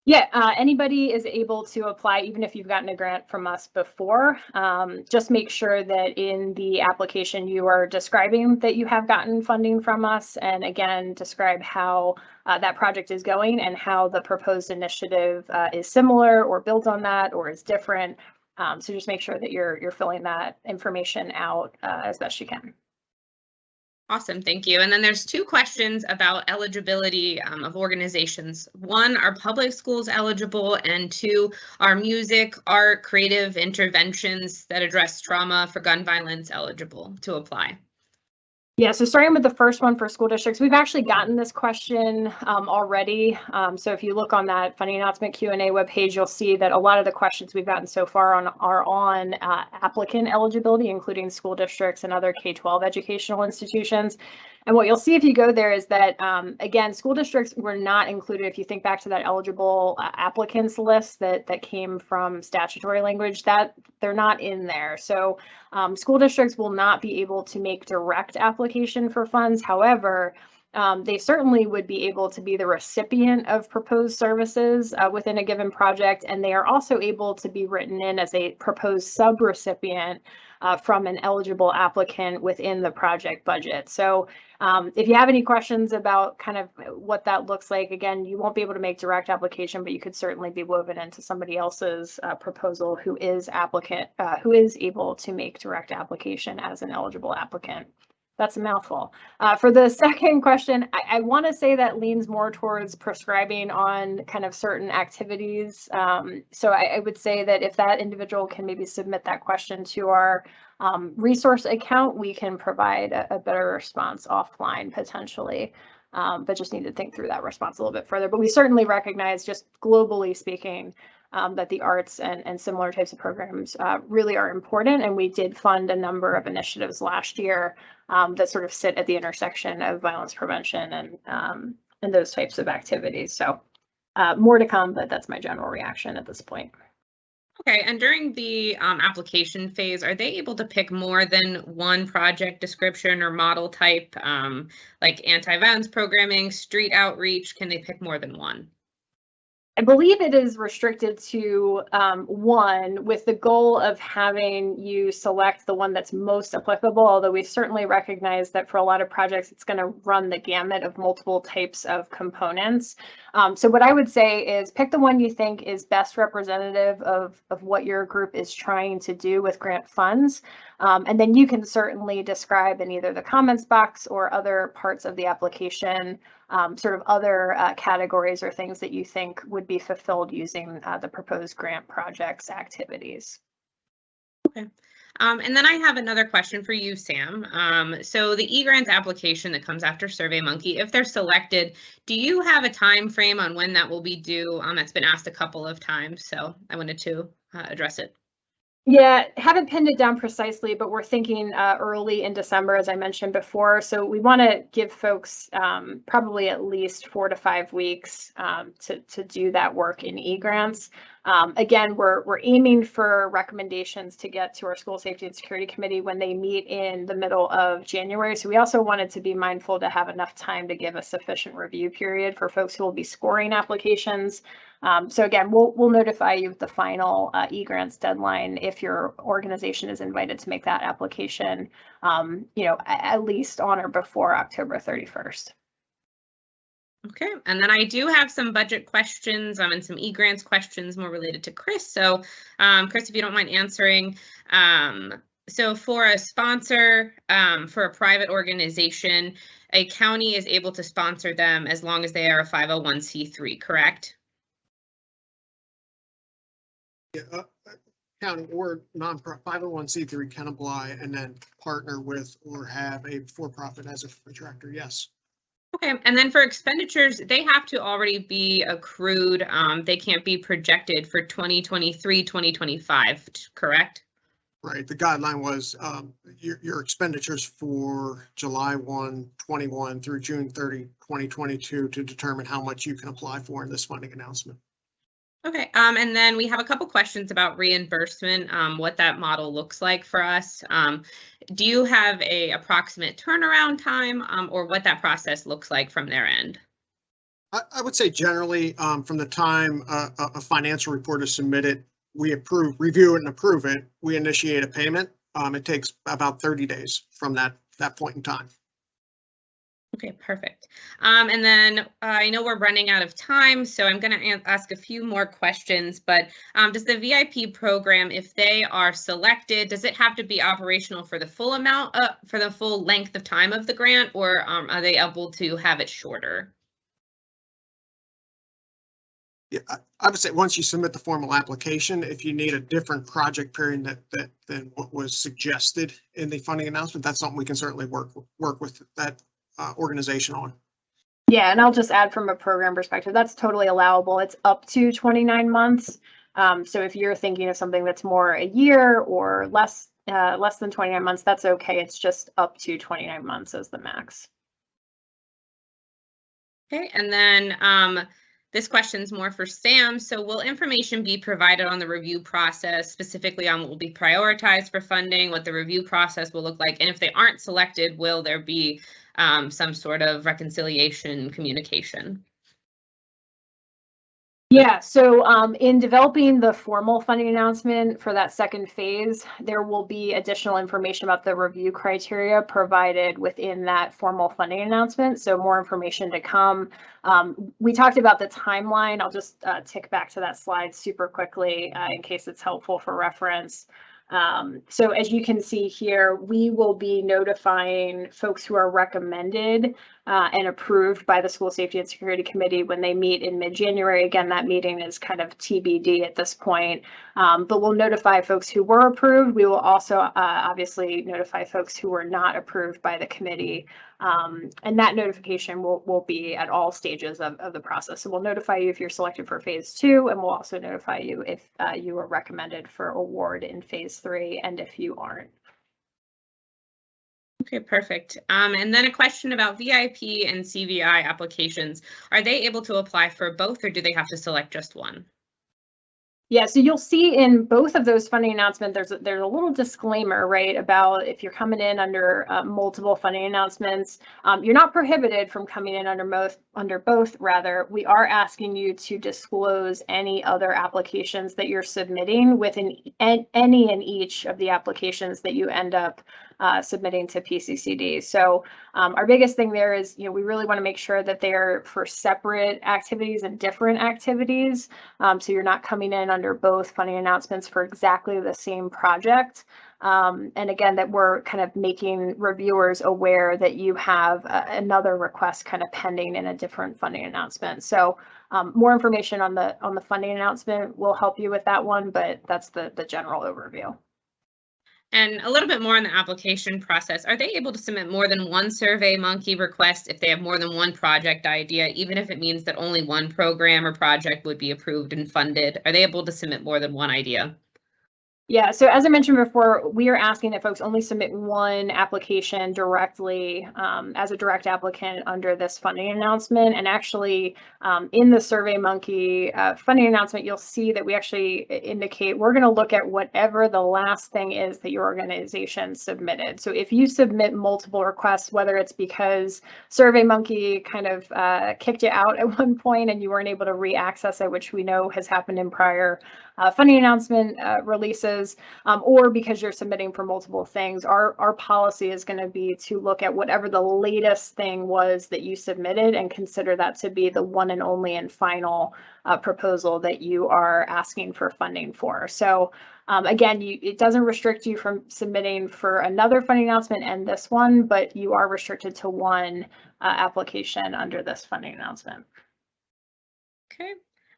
Speaker 1: Yeah, anybody is able to apply, even if you've gotten a grant from us before. Just make sure that in the application you are describing that you have gotten funding from us, and again, describe how that project is going and how the proposed initiative is similar or built on that or is different. So just make sure that you're filling that information out as best you can.
Speaker 4: Awesome, thank you. And then there's two questions about eligibility of organizations. One, are public schools eligible? And two, are music, art, creative interventions that address trauma for gun violence eligible to apply?
Speaker 1: Yeah, so starting with the first one for school districts, we've actually gotten this question already. So if you look on that funding announcement Q&A webpage, you'll see that a lot of the questions we've gotten so far are on applicant eligibility, including school districts and other K-12 educational institutions. And what you'll see if you go there is that, again, school districts were not included. If you think back to that eligible applicants list that came from statutory language, that they're not in there. So school districts will not be able to make direct application for funds. However, they certainly would be able to be the recipient of proposed services within a given project, and they are also able to be written in as a proposed subrecipient from an eligible applicant within the project budget. So if you have any questions about kind of what that looks like, again, you won't be able to make direct application, but you could certainly be woven into somebody else's proposal who is able to make direct application as an eligible applicant. That's a mouthful. For the second question, I want to say that leans more towards prescribing on kind of certain activities. So I would say that if that individual can maybe submit that question to our resource account, we can provide a better response offline potentially. But just need to think through that response a little bit further. But we certainly recognize, just globally speaking, that the arts and similar types of programs really are important. And we did fund a number of initiatives last year that sort of sit at the intersection of violence prevention and those types of activities. So more to come, but that's my general reaction at this point.
Speaker 4: Okay, and during the application phase, are they able to pick more than one project description or model type, like anti-violence programming, street outreach? Can they pick more than one?
Speaker 1: I believe it is restricted to one, with the goal of having you select the one that's most applicable, although we certainly recognize that for a lot of projects, it's going to run the gamut of multiple types of components. So what I would say is pick the one you think is best representative of what your group is trying to do with grant funds. And then you can certainly describe in either the comments box or other parts of the application sort of other categories or things that you think would be fulfilled using the proposed grant project's activities.
Speaker 4: Okay. And then I have another question for you, Sam. So the eGrants application that comes after Surveymonkey, if they're selected, do you have a time frame on when that will be due? That's been asked a couple of times, so I wanted to address it.
Speaker 1: Yeah, haven't pinned it down precisely, but we're thinking early in December, as I mentioned before. So we want to give folks probably at least 4 to 5 weeks to do that work in eGrants. Again, we're aiming for recommendations to get to our School Safety and Security Committee when they meet in the middle of January. So we also wanted to be mindful to have enough time to give a sufficient review period for folks who will be scoring applications. So again, we'll notify you with the final eGrants deadline if your organization is invited to make that application, at least on or before October 31st.
Speaker 4: Okay, and then I do have some budget questions and some eGrants questions more related to Chris. So Chris, if you don't mind answering. So for a sponsor, for a private organization, a county is able to sponsor them as long as they are a 501c3, correct?
Speaker 2: Yeah, county or non-profit 501c3 can apply and then partner with or have a for-profit as a contractor. Yes.
Speaker 4: Okay, and then for expenditures, they have to already be accrued. They can't be projected for 2023, 2025, correct?
Speaker 2: Right. The guideline was your expenditures for July 1, 21 through June 30, 2022 to determine how much you can apply for in this funding announcement.
Speaker 4: Okay, and then we have a couple questions about reimbursement, what that model looks like for us. Do you have a approximate turnaround time or what that process looks like from their end?
Speaker 2: I would say generally, from the time a financial report is submitted, we review it and approve it. We initiate a payment. It takes about 30 days from that point in time.
Speaker 4: Okay, perfect. And then I know we're running out of time, so I'm going to ask a few more questions, but does the VIP program, if they are selected, does it have to be operational for the full amount, for the full length of time of the grant, or are they able to have it shorter?
Speaker 2: Yeah, I would say once you submit the formal application, if you need a different project period than what was suggested in the funding announcement, that's something we can certainly work with that organization on.
Speaker 1: Yeah, and I'll just add from a program perspective, that's totally allowable. It's up to 29 months. So if you're thinking of something that's more a year or less than 29 months, that's okay. It's just up to 29 months as the max.
Speaker 4: Okay, and then this question's more for Sam. So will information be provided on the review process, specifically on what will be prioritized for funding, what the review process will look like? And if they aren't selected, will there be some sort of reconciliation communication?
Speaker 1: Yeah, so in developing the formal funding announcement for that second phase, there will be additional information about the review criteria provided within that formal funding announcement. So more information to come. We talked about the timeline. I'll just tick back to that slide super quickly in case it's helpful for reference. So as you can see here, we will be notifying folks who are recommended and approved by the School Safety and Security Committee when they meet in mid-January. Again, that meeting is kind of TBD at this point, but we'll notify folks who were approved. We will also obviously notify folks who were not approved by the committee. And that notification will be at all stages of the process. So we'll notify you if you're selected for phase 2, and we'll also notify you if you are recommended for award in phase 3 and if you aren't.
Speaker 4: Okay, perfect. And then a question about VIP and CVI applications. Are they able to apply for both, or do they have to select just one?
Speaker 1: Yeah, so you'll see in both of those funding announcements, there's a little disclaimer, right, about if you're coming in under multiple funding announcements, you're not prohibited from coming in under both. Rather, we are asking you to disclose any other applications that you're submitting within any and each of the applications that you end up submitting to PCCD. So our biggest thing there is, we really want to make sure that they're for separate activities and different activities. So you're not coming in under both funding announcements for exactly the same project. And again, that we're kind of making reviewers aware that you have another request kind of pending in a different funding announcement. So more information on the funding announcement will help you with that one, but that's the general overview.
Speaker 4: And a little bit more on the application process. Are they able to submit more than one Surveymonkey request if they have more than one project idea, even if it means that only one program or project would be approved and funded? Are they able to submit more than one idea?
Speaker 1: Yeah, so as I mentioned before, we are asking that folks only submit one application directly as a direct applicant under this funding announcement. And actually, in the Surveymonkey funding announcement, you'll see that we actually indicate we're going to look at whatever the last thing is that your organization submitted. So if you submit multiple requests, whether it's because Surveymonkey kind of kicked you out at one point and you weren't able to re-access it, which we know has happened in prior funding announcement releases, or because you're submitting for multiple things, our policy is going to be to look at whatever the latest thing was that you submitted and consider that to be the one and only and final proposal that you are asking for funding for. So again, it doesn't restrict you from submitting for another funding announcement and this one, but you are restricted to one application under this funding announcement.
Speaker 4: Okay.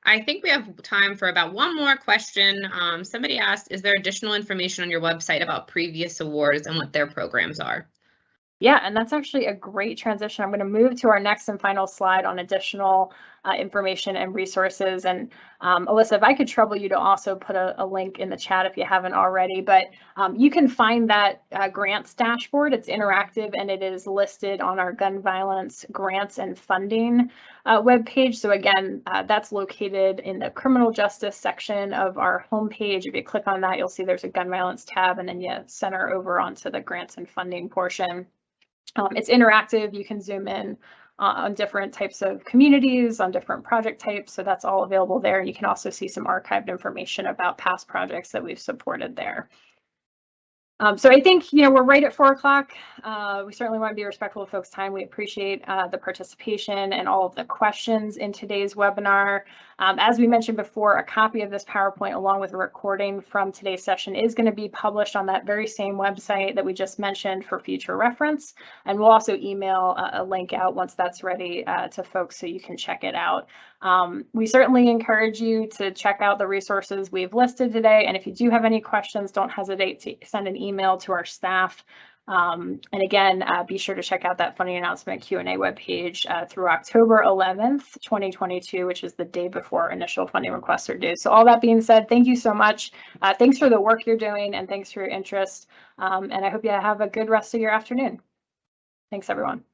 Speaker 4: I think we have time for about one more question. Somebody asked, is there additional information on your website about previous awards and what their programs are?
Speaker 1: Yeah, and that's actually a great transition. I'm going to move to our next and final slide on additional information and resources. And Alyssa, if I could trouble you to also put a link in the chat if you haven't already, but you can find that grants dashboard. It's interactive and it is listed on our gun violence grants and funding webpage. So again, that's located in the criminal justice section of our homepage. If you click on that, you'll see there's a gun violence tab and then you center over onto the grants and funding portion. It's interactive. You can zoom in on different types of communities, on different project types. So that's all available there. And you can also see some archived information about past projects that we've supported there. So I think, we're right at 4 o'clock. We certainly want to be respectful of folks' time. We appreciate the participation and all of the questions in today's webinar. As we mentioned before, a copy of this PowerPoint along with a recording from today's session is going to be published on that very same website that we just mentioned for future reference. And we'll also email a link out once that's ready to folks so you can check it out. We certainly encourage you to check out the resources we've listed today. And if you do have any questions, don't hesitate to send an email to our staff. And again, be sure to check out that funding announcement Q&A webpage through October 11th, 2022, which is the day before initial funding requests are due. So all that being said, thank you so much. Thanks for the work you're doing and thanks for your interest. And I hope you have a good rest of your afternoon. Thanks, everyone.